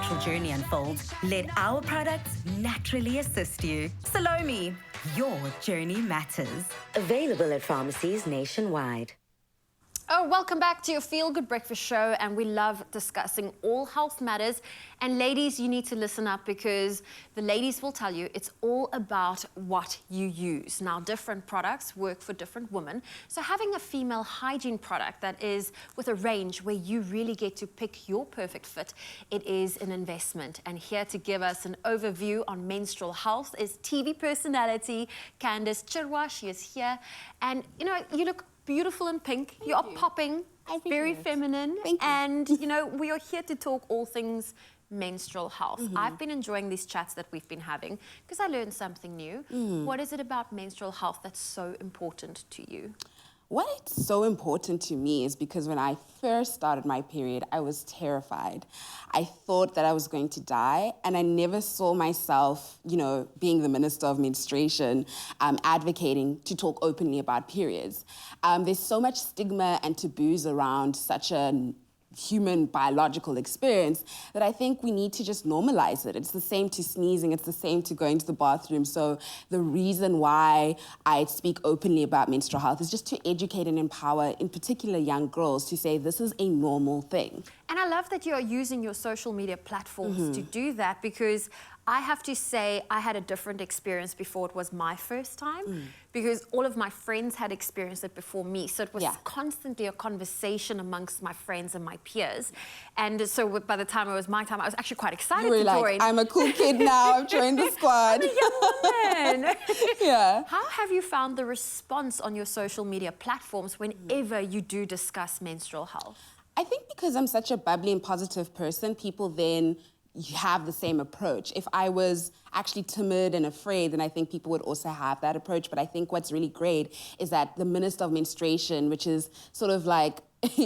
natural journey unfolds, let our products naturally assist you. SALOME, your journey matters. Available at pharmacies nationwide. Oh, welcome back to your Feel Good Breakfast Show, and we love discussing all health matters. And ladies, you need to listen up because the ladies will tell you it's all about what you use. Now, different products work for different women. So having a female hygiene product that is with a range where you really get to pick your perfect fit, it is an investment. And here to give us an overview on menstrual health is TV personality Candice Chirwa. She is here. And, you know, you look beautiful in pink. You are popping, very feminine. And, you know, we are here to talk all things menstrual health. I've been enjoying these chats that we've been having because I learned something new. What is it about menstrual health that's so important to you? What's so important to me is because when I first started my period, I was terrified. I thought that I was going to die, and I never saw myself, you know, being the Minister of Menstruation, advocating to talk openly about periods. There's so much stigma and taboos around such a human biological experience that I think we need to just normalize it. It's the same to sneezing, it's the same to going to the bathroom. So the reason why I speak openly about menstrual health is just to educate and empower, in particular young girls, to say this is a normal thing. And I love that you're using your social media platforms to do that, because I have to say I had a different experience before it was my first time, because all of my friends had experienced it before me. So it was constantly a conversation amongst my friends and my peers. And so by the time it was my time, I was actually quite excited to join. I'm a cool kid now, I've joined the squad. I'm a young woman. Yeah. How have you found the response on your social media platforms whenever you do discuss menstrual health? I think because I'm such a bubbly and positive person, people then have the same approach. If I was actually timid and afraid, then I think people would also have that approach. But I think what's really great is that the Minister of Menstruation, which is sort of like,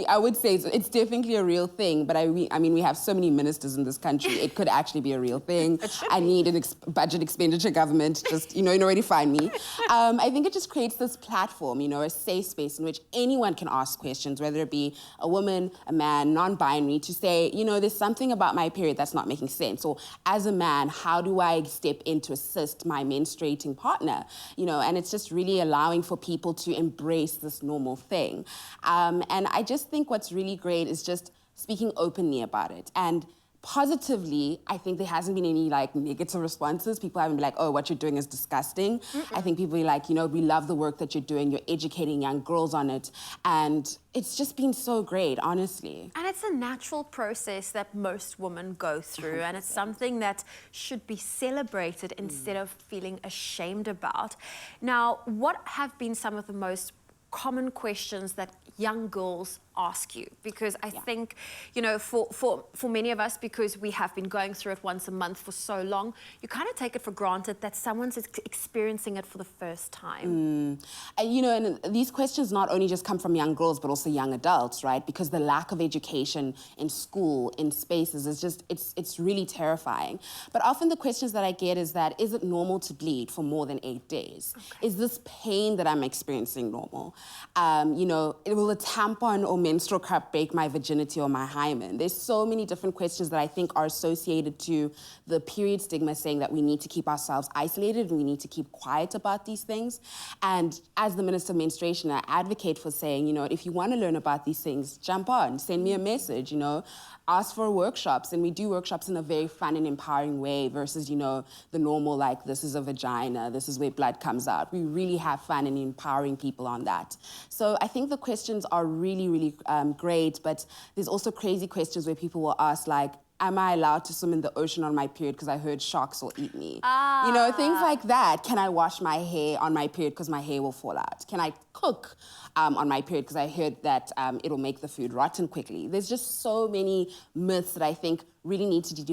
I would say it's definitely a real thing, but I mean, we have so many ministers in this country, it could actually be a real thing. I need an budget expenditure government, just, you know where to find me. I think it just creates this platform, you know, a safe space in which anyone can ask questions, whether it be a woman, a man, non-binary, to say, you know, there's something about my period that's not making sense. Or as a man, how do I step in to assist my menstruating partner? You know, and it's just really allowing for people to embrace this normal thing. And I just think what's really great is just speaking openly about it. And positively, I think there hasn't been any like negative responses. People haven't been like, oh, what you're doing is disgusting. I think people are like, you know, we love the work that you're doing. You're educating young girls on it. And it's just been so great, honestly. And it's a natural process that most women go through. 100%. And it's something that should be celebrated instead of feeling ashamed about. Now, what have been some of the most common questions that young girls ask you? Because I think, you know, for many of us, because we have been going through it once a month for so long, you kind of take it for granted that someone's experiencing it for the first time. And, you know, and these questions not only just come from young girls, but also young adults, right? Because the lack of education in school, in spaces, is just, it's really terrifying. But often the questions that I get is that, is it normal to bleed for more than 8 days? Okay. Is this pain that I'm experiencing normal? You know, will a tampon or menstrual cup break my virginity or my hymen? There's so many different questions that I think are associated to the period stigma, saying that we need to keep ourselves isolated and we need to keep quiet about these things. And as the Minister of Menstruation, I advocate for saying, you know, if you want to learn about these things, jump on, send me a message, you know, ask for workshops. And we do workshops in a very fun and empowering way versus, you know, the normal, like, this is a vagina, this is where blood comes out. We really have fun and empowering people on that. So I think the questions are really, really great, but there's also crazy questions where people will ask, like, am I allowed to swim in the ocean on my period because I heard sharks will eat me? You know, things like that. Can I wash my hair on my period because my hair will fall out? Can I cook on my period because I heard that it'll make the food rotten quickly? There's just so many myths that I think really need to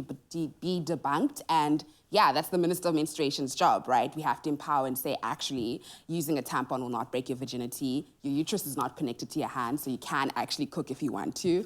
be debunked. And yeah, that's the Minister of Menstruation's job, right? We have to empower and say, actually, using a tampon will not break your virginity. Your uterus is not connected to your hand, so you can actually cook if you want to.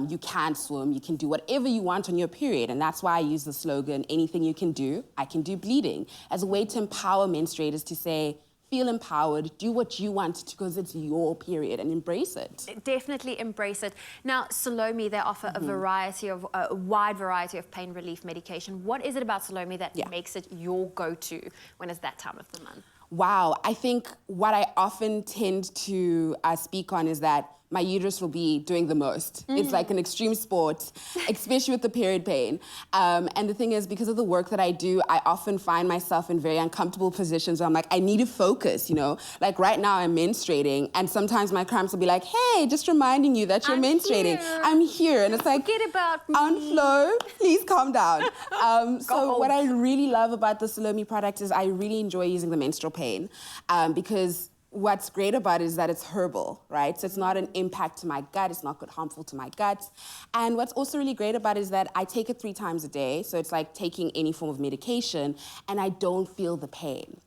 You can swim, you can do whatever you want on your period. And that's why I use the slogan, anything you can do, I can do bleeding, as a way to empower menstruators to say, feel empowered, do what you want because it's your period, and embrace it. Definitely embrace it. Now, Salome, they offer a wide variety of pain relief medication. What is it about Salome that makes it your go-to when it's that time of the month? Wow, I think what I often tend to speak on is that my uterus will be doing the most. It's like an extreme sport, especially with the period pain. And the thing is, because of the work that I do, I often find myself in very uncomfortable positions where I'm like, I need to focus, you know? Like right now I'm menstruating, and sometimes my cramps will be like, hey, just reminding you that you're menstruating. I'm here. And it's like, forget about me. On flow, please calm down. So what I really love about the Salome product is I really enjoy using the menstrual pain because what's great about it is that it's herbal, right? So it's not an impact to my gut, it's not harmful to my gut. And what's also really great about it is that I take it 3 times a day, so it's like taking any form of medication, and I don't feel the pain.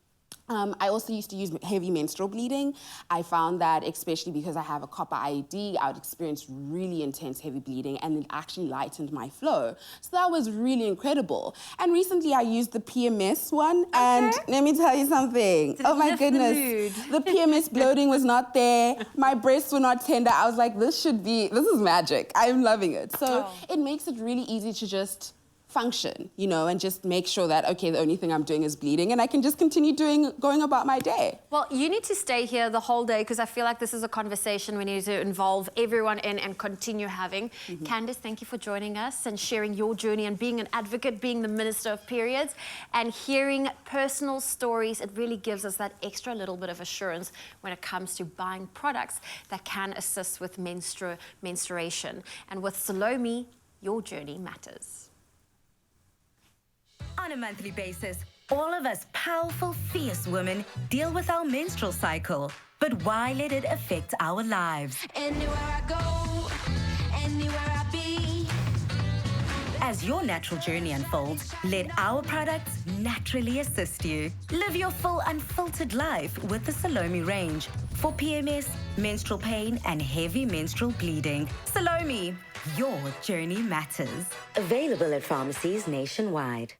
I also used to use heavy menstrual bleeding. I found that, especially because I have a copper IUD, I would experience really intense heavy bleeding, and it actually lightened my flow. So that was really incredible. And recently I used the PMS one, and let me tell you something. Oh my goodness. The PMS bloating was not there. My breasts were not tender. I was like, this is magic. I'm loving it. So it makes it really easy to just function, you know, and just make sure that, okay, the only thing I'm doing is bleeding, and I can just continue going about my day. Well, you need to stay here the whole day because I feel like this is a conversation we need to involve everyone in and continue having. Candice, thank you for joining us and sharing your journey and being an advocate, being the Minister of Periods, and hearing personal stories. It really gives us that extra little bit of assurance when it comes to buying products that can assist with menstruation. And with Salome, your journey matters. On a monthly basis, all of us powerful, fierce women deal with our menstrual cycle. But why let it affect our lives? Anywhere I go, anywhere I be. As your natural journey unfolds, let our products naturally assist you. Live your full unfiltered life with the Salome range for PMS, menstrual pain, and heavy menstrual bleeding. Salome, your journey matters. Available at pharmacies nationwide.